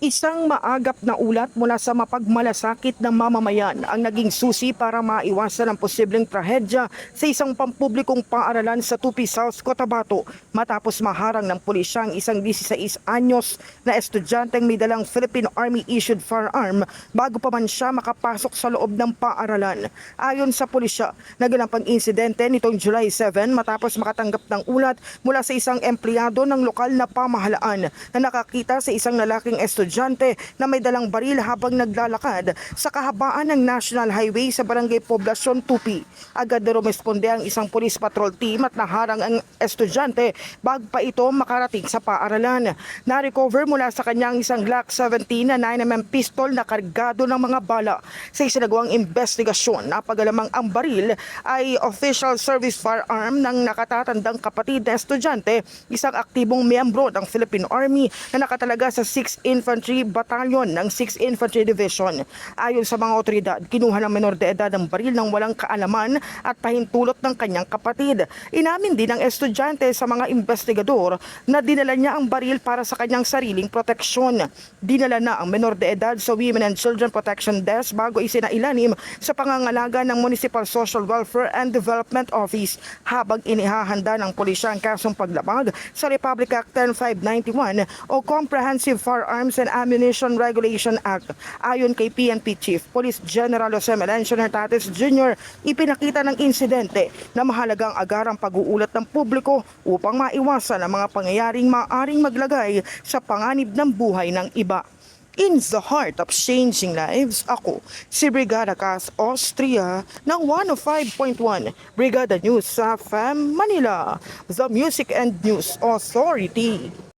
Isang maagap na ulat mula sa mapagmalasakit ng mamamayan ang naging susi para maiwasan ang posibleng trahedya sa isang pampublikong paaralan sa Tupi South, Cotabato matapos maharang ng pulisya ang isang 16 anyos na estudyanteng may dalang Philippine Army-issued firearm bago pa man siya makapasok sa loob ng paaralan. Ayon sa pulisya, naganap ang insidente nitong July 7 matapos makatanggap ng ulat mula sa isang empleyado ng lokal na pamahalaan na nakakita sa isang lalaking estudyante na may dalang baril habang naglalakad sa kahabaan ng National Highway sa Barangay Poblacion, Tupi. Agad na rumesponde ang isang police patrol team at naharang ang estudyante bago pa ito makarating sa paaralan. Na-recover mula sa kanyang isang Glock 17 na 9mm pistol na kargado ng mga bala. Sa isinagawang investigasyon, napagalamang ang baril ay official service firearm ng nakatatandang kapatid na estudyante, isang aktibong miyembro ng Philippine Army na nakatalaga sa 6th Infantry Battalion ng 6th Infantry Division. Ayon sa mga otoridad, kinuha ng menor de edad ang baril ng walang kaalaman at pahintulot ng kanyang kapatid. Inamin din ng estudyante sa mga investigador na dinala niya ang baril para sa kanyang sariling proteksyon. Dinala na ang menor de edad sa Women and Children Protection Desk bago isinailalim sa pangangalaga ng Municipal Social Welfare and Development Office habang inihahanda ng pulisya ang kasong paglabag sa Republic Act 10591 o Comprehensive Firearms and Ammunition Regulation Act. Ayon kay PNP Chief Police General Jose Melencio Hernandez Jr., ipinakita ng insidente na mahalagang agarang pag-uulat ng publiko upang maiwasan ang mga pangyayaring maaaring maglagay sa panganib ng buhay ng iba. In the heart of changing lives, ako si Brigada Cas Austria ng 105.1 Brigada News sa FM Manila, the Music and News Authority.